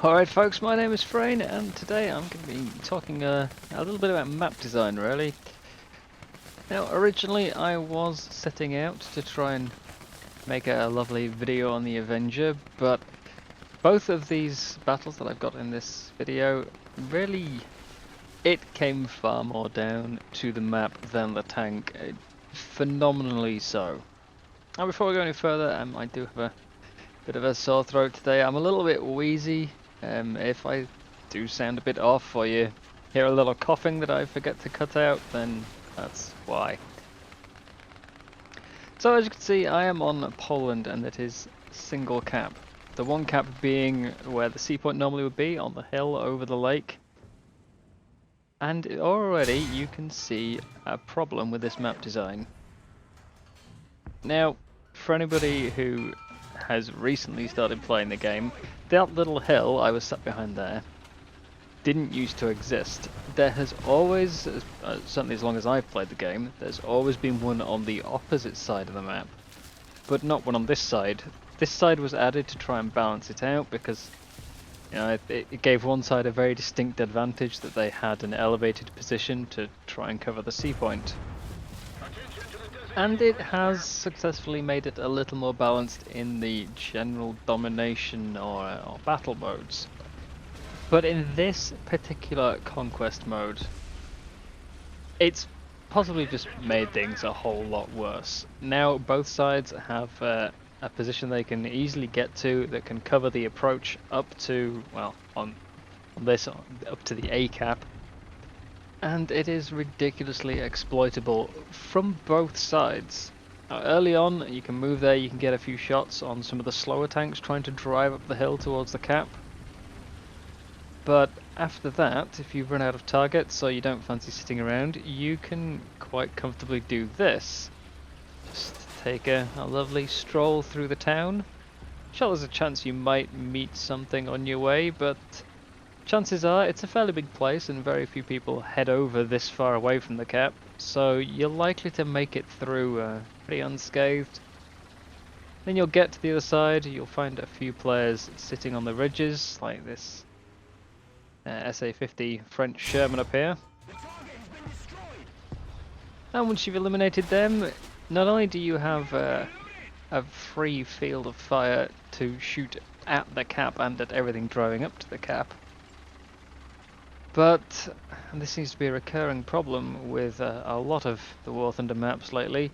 Alright folks, my name is Freyn and today I'm going to be talking a little bit about map design really. Now originally I was setting out to try and make a lovely video on the Avenger, but both of these battles that I've got in this video, really it came far more down to the map than the tank, phenomenally so. Now before we go any further, I do have a bit of a sore throat today. I'm a little bit wheezy. If I do sound a bit off or you hear a little coughing that I forget to cut out, then that's why. So as you can see, I am on Poland and it is single cap. The one cap being where the sea point normally would be, on the hill over the lake. And already you can see a problem with this map design. Now, for anybody who has recently started playing the game, that little hill I was sat behind there didn't used to exist. There has always, certainly as long as I've played the game, there's always been one on the opposite side of the map, but not one on this side. This side was added to try and balance it out because, you know, it gave one side a very distinct advantage that they had an elevated position to try and cover the sea point. And it has successfully made it a little more balanced in the general domination or battle modes. But in this particular conquest mode, it's possibly just made things a whole lot worse. Now both sides have a position they can easily get to that can cover the approach up to, well, on this, up to the A cap. And it is ridiculously exploitable from both sides. Now, early on, you can move there, you can get a few shots on some of the slower tanks trying to drive up the hill towards the cap. But after that, if you run out of targets or you don't fancy sitting around, you can quite comfortably do this. Just take a lovely stroll through the town. Sure, there's a chance you might meet something on your way, but chances are it's a fairly big place and very few people head over this far away from the cap, so you're likely to make it through pretty unscathed. Then you'll get to the other side, you'll find a few players sitting on the ridges, like this SA-50 French Sherman up here. And once you've eliminated them, not only do you have a free field of fire to shoot at the cap and at everything driving up to the cap, but, and this seems to be a recurring problem with a lot of the War Thunder maps lately,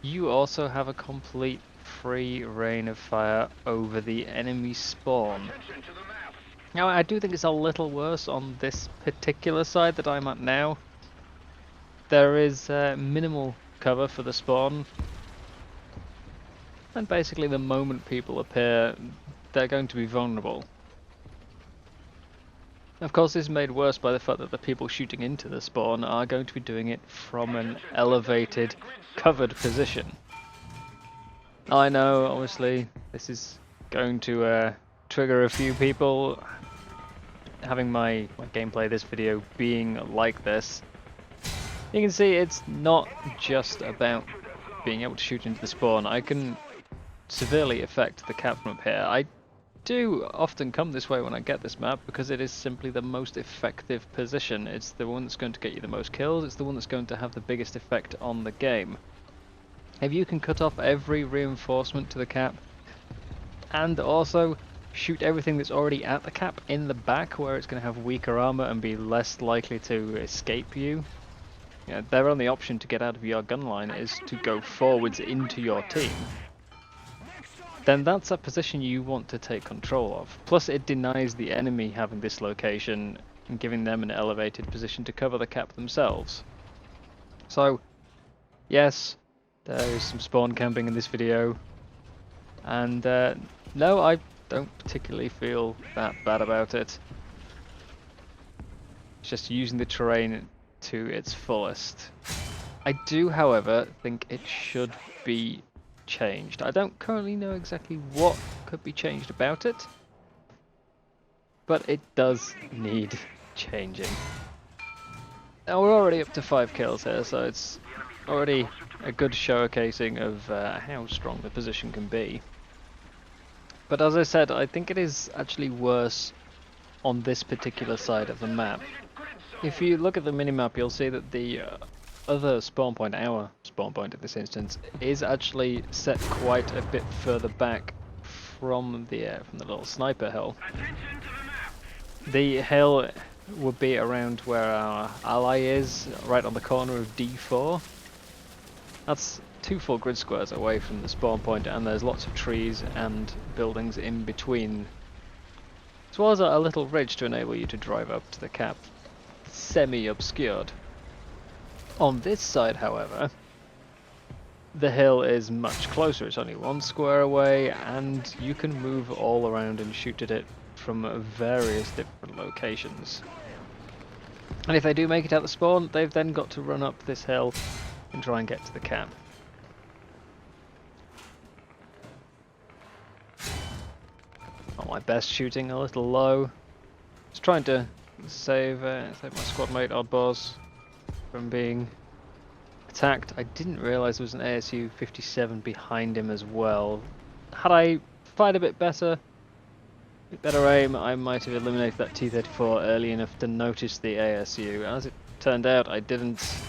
you also have a complete free reign of fire over the enemy spawn. Now I do think it's a little worse on this particular side that I'm at now. There is minimal cover for the spawn, and basically the moment people appear, they're going to be vulnerable. Of course, this is made worse by the fact that the people shooting into the spawn are going to be doing it from an elevated, covered position. I know, obviously, this is going to trigger a few people. Having my gameplay this video being like this, you can see it's not just about being able to shoot into the spawn. I can severely affect the cap from up here. I do often come this way when I get this map because it is simply the most effective position. It's the one that's going to get you the most kills, it's the one that's going to have the biggest effect on the game. If you can cut off every reinforcement to the cap and also shoot everything that's already at the cap in the back where it's going to have weaker armor and be less likely to escape you, their only option to get out of your gun line is to go forwards into your team, then that's a position you want to take control of. Plus it denies the enemy having this location and giving them an elevated position to cover the cap themselves. So yes, there is some spawn camping in this video, and no, I don't particularly feel that bad about it. It's just using the terrain to its fullest. I do, however, think it should be changed. I don't currently know exactly what could be changed about it, but it does need changing. Now we're already up to 5 kills here, so it's already a good showcasing of how strong the position can be. But as I said, I think it is actually worse on this particular side of the map. If you look at the minimap, you'll see that the other spawn point, our spawn point in this instance, is actually set quite a bit further back from the little sniper hill. The hill would be around where our ally is, right on the corner of D4. That's 2 full grid squares away from the spawn point, and there's lots of trees and buildings in between, as well as a little ridge to enable you to drive up to the cap, semi-obscured. On this side, however, the hill is much closer. It's only 1 square away, and you can move all around and shoot at it from various different locations. And if they do make it out the spawn, they've then got to run up this hill and try and get to the camp. Not my best shooting, a little low. Just trying to save my squad mate Oddboss from being attacked. I didn't realise there was an ASU 57 behind him as well. Had I fired a bit better, better aim, I might have eliminated that T-34 early enough to notice the ASU. As it turned out, I didn't.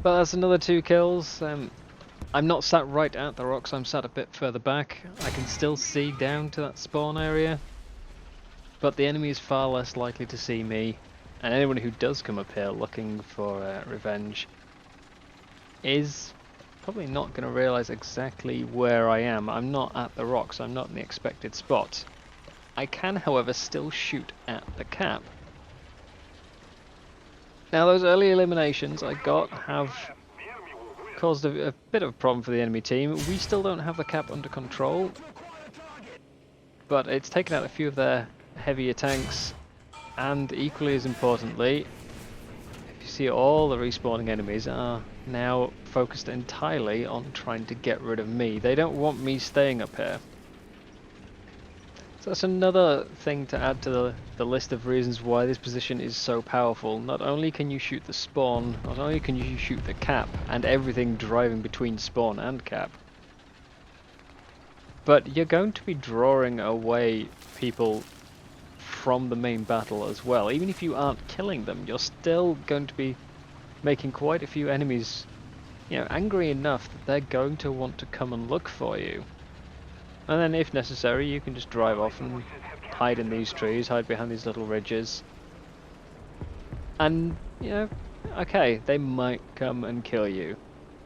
But that's another 2 kills. I'm not sat right at the rocks, I'm sat a bit further back. I can still see down to that spawn area, but the enemy is far less likely to see me, and anyone who does come up here looking for revenge is probably not going to realise exactly where I am. I'm not at the rocks, I'm not in the expected spot. I can, however, still shoot at the cap. Now, those early eliminations I got have caused a bit of a problem for the enemy team. We still don't have the cap under control, but it's taken out a few of their heavier tanks, and equally as importantly, if you see, all the respawning enemies are now focused entirely on trying to get rid of me. They don't want me staying up here. So that's another thing to add to the list of reasons why this position is so powerful. Not only can you shoot the spawn, not only can you shoot the cap and everything driving between spawn and cap, but you're going to be drawing away people from the main battle as well. Even if you aren't killing them, you're still going to be making quite a few enemies, angry enough that they're going to want to come and look for you. And then if necessary, you can just drive off and hide in these trees, hide behind these little ridges. And, okay, they might come and kill you.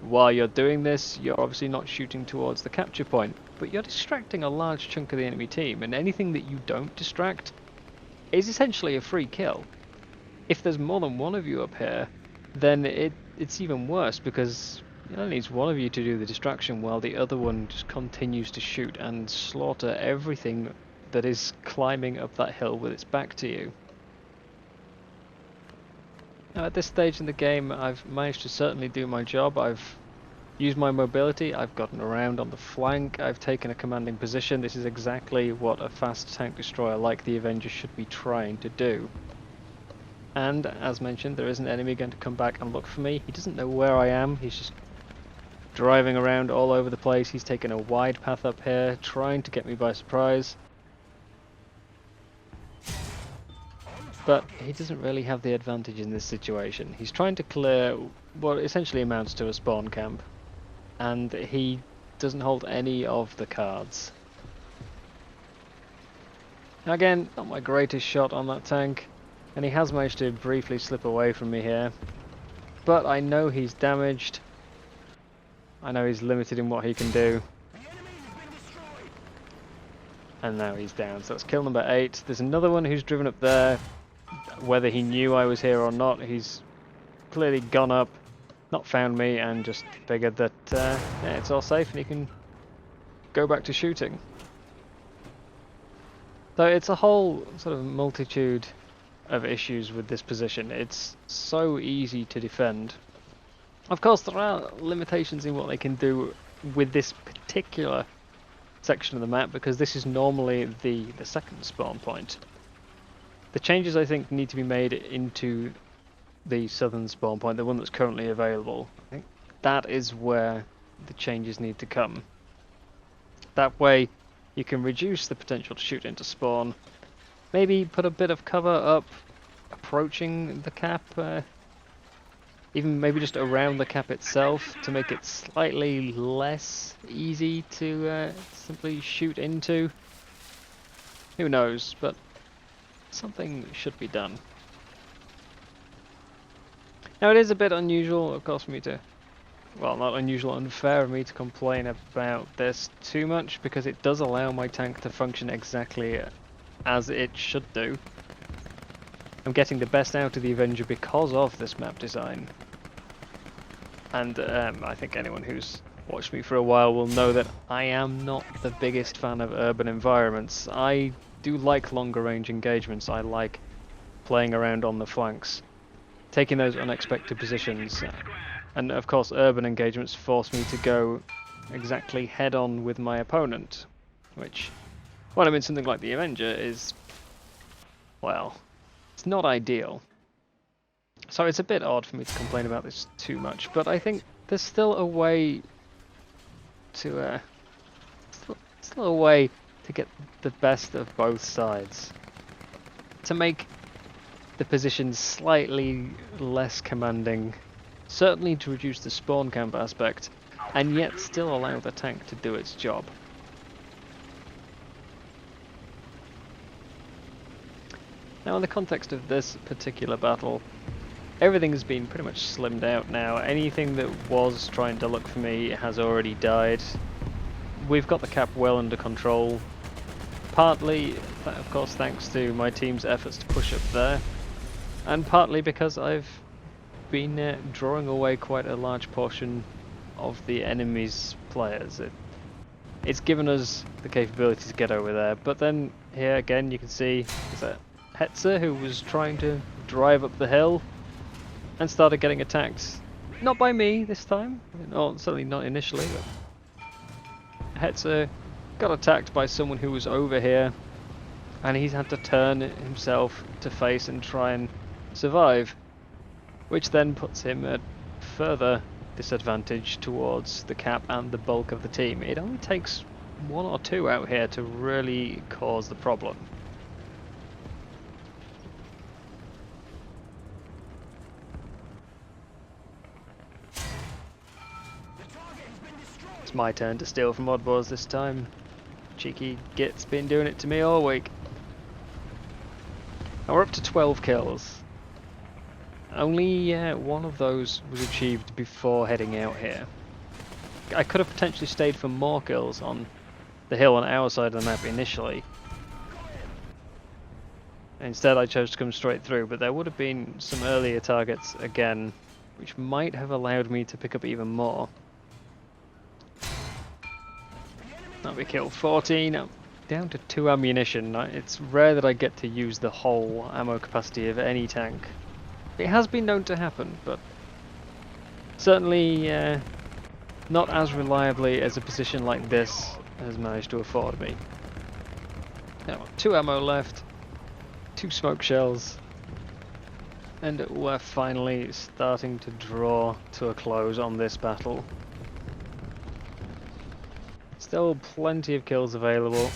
While you're doing this, you're obviously not shooting towards the capture point, but you're distracting a large chunk of the enemy team, and anything that you don't distract is essentially a free kill. If there's more than one of you up here, then it's even worse, because it only needs one of you to do the distraction while the other one just continues to shoot and slaughter everything that is climbing up that hill with its back to you. Now, at this stage in the game, I've managed to certainly do my job. I've used my mobility, I've gotten around on the flank, I've taken a commanding position. This is exactly what a fast tank destroyer like the Avenger should be trying to do. And, as mentioned, there is an enemy going to come back and look for me. He doesn't know where I am, he's just driving around all over the place. He's taken a wide path up here, trying to get me by surprise. But he doesn't really have the advantage in this situation. He's trying to clear what essentially amounts to a spawn camp, and he doesn't hold any of the cards. Again, not my greatest shot on that tank, and he has managed to briefly slip away from me here. But I know he's damaged. I know he's limited in what he can do. And now he's down, so that's kill number 8. There's another one who's driven up there. Whether he knew I was here or not, he's clearly gone up, not found me, and just figured that yeah, it's all safe and he can go back to shooting. So it's a whole sort of multitude of issues with this position. It's so easy to defend. Of course, there are limitations in what they can do with this particular section of the map, because this is normally the second spawn point. The changes, I think, need to be made into the southern spawn point, the one that's currently available. I think that is where the changes need to come. That way you can reduce the potential to shoot into spawn. Maybe put a bit of cover up approaching the cap, even maybe just around the cap itself to make it slightly less easy to simply shoot into. Who knows, but something should be done. Now it is a bit unusual, of course, for me to, well, not unusual, unfair of me to complain about this too much, because it does allow my tank to function exactly as it should do. I'm getting the best out of the Avenger because of this map design. And I think anyone who's watched me for a while will know that I am not the biggest fan of urban environments. I do like longer range engagements. I like playing around on the flanks, taking those unexpected positions. And of course urban engagements force me to go exactly head on with my opponent, which, when I'm in something like the Avenger, is, well, it's not ideal. So it's a bit odd for me to complain about this too much, but I think there's still a way to still a way to get the best of both sides, to make the positions slightly less commanding, certainly to reduce the spawn camp aspect, and yet still allow the tank to do its job. Now, in the context of this particular battle, everything has been pretty much slimmed out now. Anything that was trying to look for me has already died. We've got the cap well under control, partly, of course, thanks to my team's efforts to push up there, and partly because I've been drawing away quite a large portion of the enemy's players. It's given us the capability to get over there, but then here again you can see is that Hetzer, who was trying to drive up the hill and started getting attacked. Not by me this time, or certainly not initially, but Hetzer got attacked by someone who was over here, and he's had to turn himself to face and try and survive, which then puts him at further disadvantage towards the cap and the bulk of the team. It only takes one or two out here to really cause the problem. It's my turn to steal from Oddballs this time. Cheeky Git's been doing it to me all week. Now we're up to 12 kills. Only one of those was achieved before heading out here. I could have potentially stayed for more kills on the hill on our side of the map initially. Instead I chose to come straight through, but there would have been some earlier targets again, which might have allowed me to pick up even more. That'll be kill 14, I'm down to 2 ammunition. It's rare that I get to use the whole ammo capacity of any tank. It has been known to happen, but certainly not as reliably as a position like this has managed to afford me. Now, 2 ammo left, 2 smoke shells, and we're finally starting to draw to a close on this battle. Still plenty of kills available.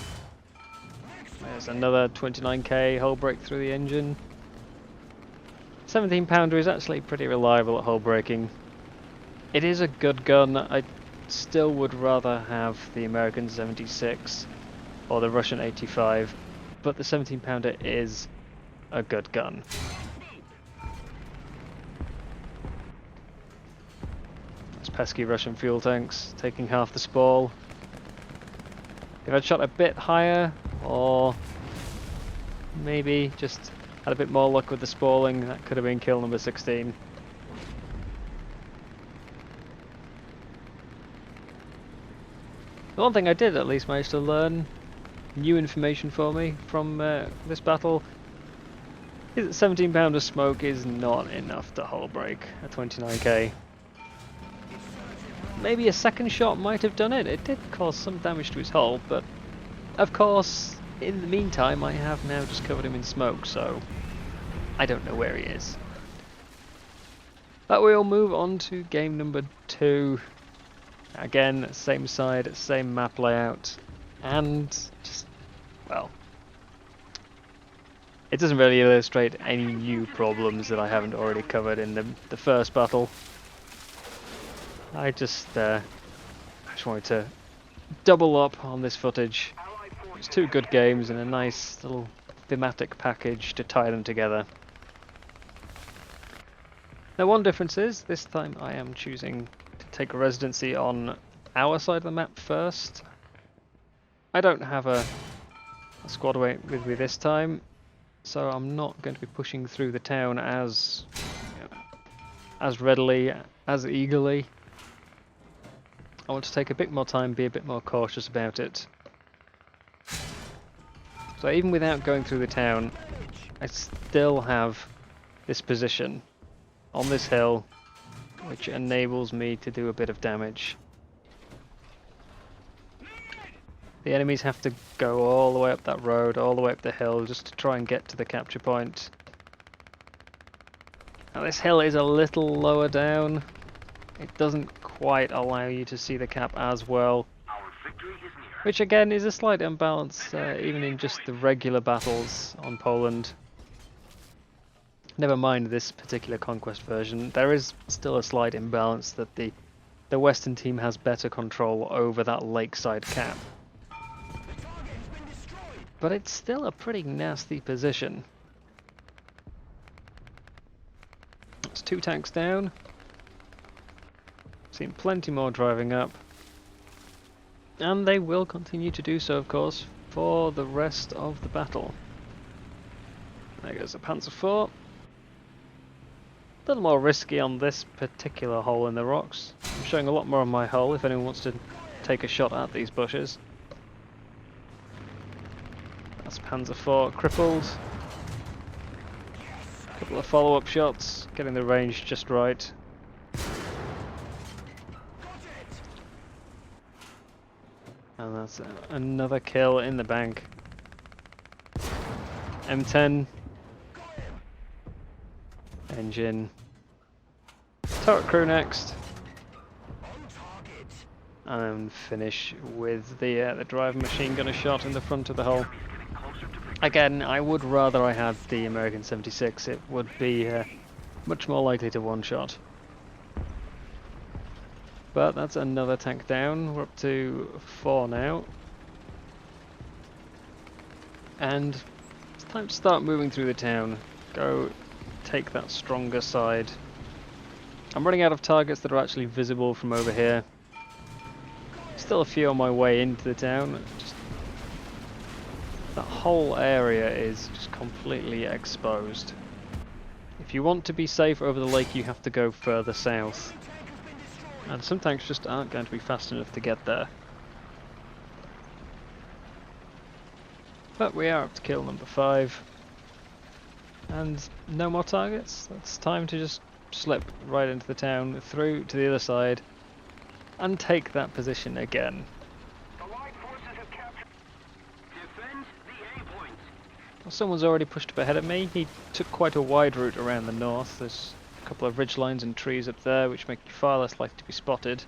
There's another 29k hull break through the engine. 17 pounder is actually pretty reliable at hull breaking. It is a good gun. I still would rather have the American 76 or the Russian 85, but the 17 pounder is a good gun. Those pesky Russian fuel tanks taking half the spoil. If I'd shot a bit higher, or maybe just had a bit more luck with the spalling, that could have been kill number 16. The one thing I did at least manage to learn, new information for me from this battle, is that 17 pounder smoke is not enough to hull break a 29k. Maybe a second shot might have done it. It did cause some damage to his hull, but of course, in the meantime, I have now just covered him in smoke, so I don't know where he is. But we'll move on to game number 2. Again, same side, same map layout. And just, well, it doesn't really illustrate any new problems that I haven't already covered in the first battle. I just wanted to double up on this footage. It's two good games and a nice little thematic package to tie them together. Now, one difference is this time I am choosing to take a residency on our side of the map first. I don't have a squad with me this time, so I'm not going to be pushing through the town as readily, as eagerly. I want to take a bit more time, be a bit more cautious about it. So even without going through the town, I still have this position on this hill, which enables me to do a bit of damage. The enemies have to go all the way up that road, all the way up the hill, just to try and get to the capture point. Now this hill is a little lower down. It doesn't quite allow you to see the cap as well, which again is a slight imbalance even in just the regular battles on Poland. Never mind this particular Conquest version, there is still a slight imbalance that the Western team has better control over that lakeside cap. But it's still a pretty nasty position. It's 2 tanks down. Seen plenty more driving up. And they will continue to do so, of course, for the rest of the battle. There goes the Panzer IV. A little more risky on this particular hole in the rocks. I'm showing a lot more on my hull if anyone wants to take a shot at these bushes. That's Panzer IV crippled. A couple of follow-up shots, getting the range just right. And that's another kill in the bank. M10. Engine. Turret crew next. And finish with the driver machine gunner shot in the front of the hull. Again, I would rather I had the American 76. It would be much more likely to one-shot. But that's another tank down. We're up to 4 now. And it's time to start moving through the town. Go take that stronger side. I'm running out of targets that are actually visible from over here. Still a few on my way into the town. Just that whole area is just completely exposed. If you want to be safe over the lake, you have to go further south. And some tanks just aren't going to be fast enough to get there. But we are up to kill number 5. And no more targets. It's time to just slip right into the town, through to the other side, and take that position again. Well, someone's already pushed up ahead of me. He took quite a wide route around the north. There's a couple of ridge lines and trees up there which make you far less likely to be spotted.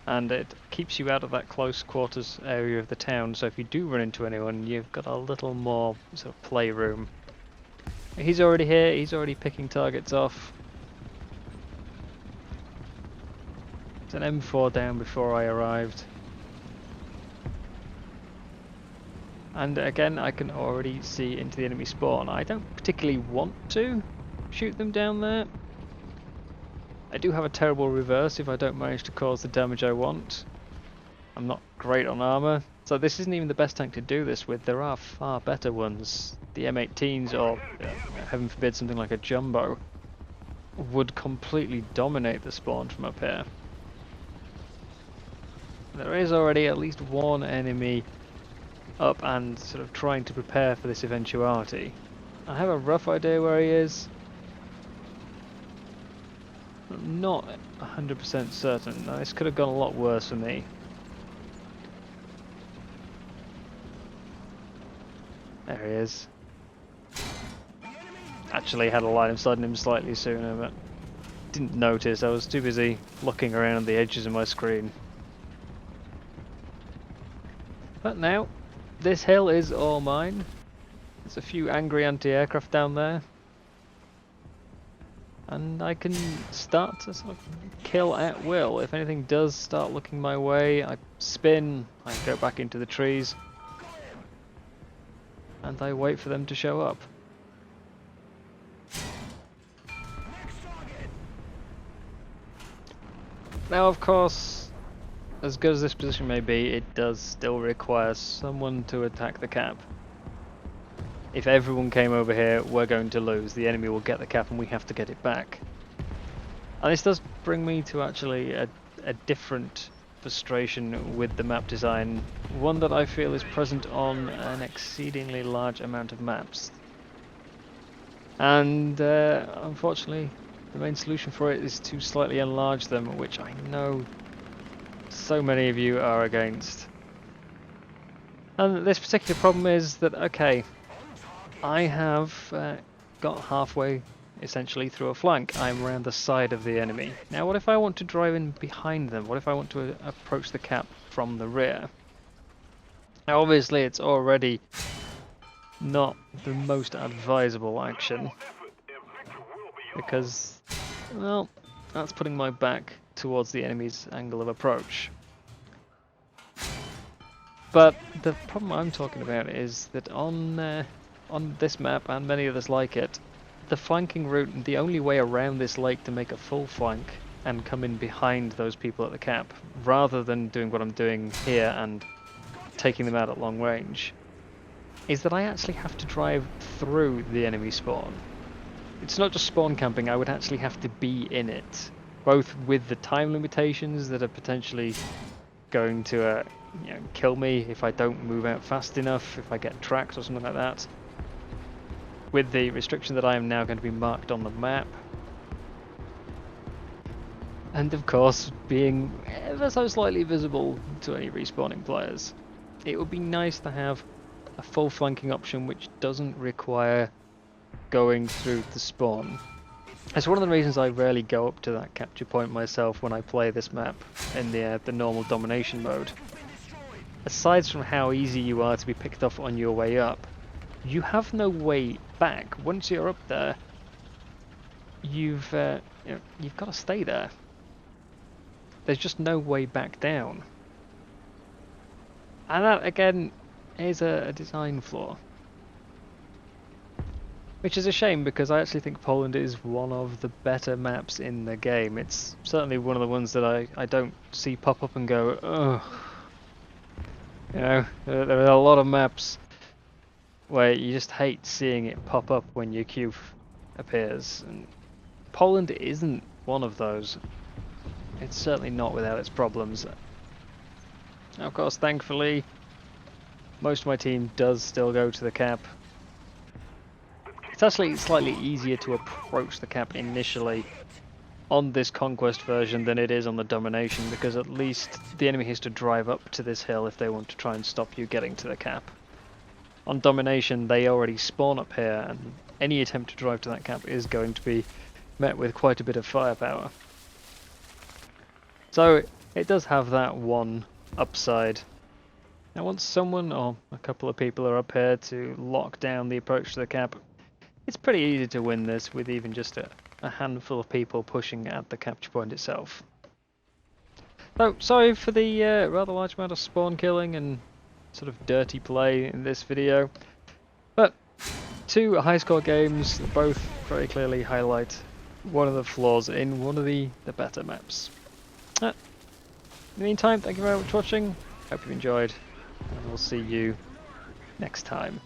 And it keeps you out of that close quarters area of the town, so if you do run into anyone, you've got a little more sort of playroom. He's already here, he's already picking targets off. It's an M4 down before I arrived. And again, I can already see into the enemy spawn. I don't particularly want to shoot them down there. I do have a terrible reverse if I don't manage to cause the damage I want. I'm not great on armour, so this isn't even the best tank to do this with. There are far better ones. The M18s, or heaven forbid something like a Jumbo, would completely dominate the spawn from up here. There is already at least one enemy up and sort of trying to prepare for this eventuality. I have a rough idea where he is. I'm not 100% certain. Now, this could have gone a lot worse for me. There he is. Actually had a line of sight on him slightly sooner, but didn't notice. I was too busy looking around the edges of my screen. But now, this hill is all mine. There's a few angry anti-aircraft down there. And I can start to sort of kill at will. If anything does start looking my way, I spin, I go back into the trees. And I wait for them to show up. Now, of course, as good as this position may be, it does still require someone to attack the cap. If everyone came over here, we're going to lose. The enemy will get the cap and we have to get it back. And this does bring me to actually a different frustration with the map design. One that I feel is present on an exceedingly large amount of maps. And unfortunately, the main solution for it is to slightly enlarge them, which I know so many of you are against. And this particular problem is that, okay, I have got halfway essentially through a flank. I'm around the side of the enemy. Now what if I want to drive in behind them? What if I want to approach the cap from the rear? Now obviously it's already not the most advisable action, because, well, that's putting my back towards the enemy's angle of approach. But the problem I'm talking about is that on this map, and many others like it, the flanking route, the only way around this lake to make a full flank and come in behind those people at the cap, rather than doing what I'm doing here and taking them out at long range, is that I actually have to drive through the enemy spawn. It's not just spawn camping, I would actually have to be in it, both with the time limitations that are potentially going to kill me if I don't move out fast enough, if I get tracked or something like that, with the restriction that I am now going to be marked on the map, and of course being ever so slightly visible to any respawning players. It would be nice to have a full flanking option which doesn't require going through the spawn. It's one of the reasons I rarely go up to that capture point myself when I play this map in the normal domination mode. Aside from how easy you are to be picked off on your way up, you have no way back. Once you're up there, you've got to stay there. There's just no way back down. And that, again, is a design flaw. Which is a shame, because I actually think Poland is one of the better maps in the game. It's certainly one of the ones that I don't see pop up and go, ugh. You know, there are a lot of maps where you just hate seeing it pop up when your queue appears. And Poland isn't one of those. It's certainly not without its problems. Now, of course, thankfully, most of my team does still go to the cap. It's actually slightly easier to approach the cap initially on this Conquest version than it is on the Domination, because at least the enemy has to drive up to this hill if they want to try and stop you getting to the cap. On Domination, they already spawn up here, and any attempt to drive to that cap is going to be met with quite a bit of firepower. So it does have that one upside. Now once someone or a couple of people are up here to lock down the approach to the cap, it's pretty easy to win this with even just a handful of people pushing at the capture point itself. So, sorry for the rather large amount of spawn killing and sort of dirty play in this video, but two high score games both very clearly highlight one of the flaws in one of the better maps. In the meantime, thank you very much for watching, hope you enjoyed, and we'll see you next time.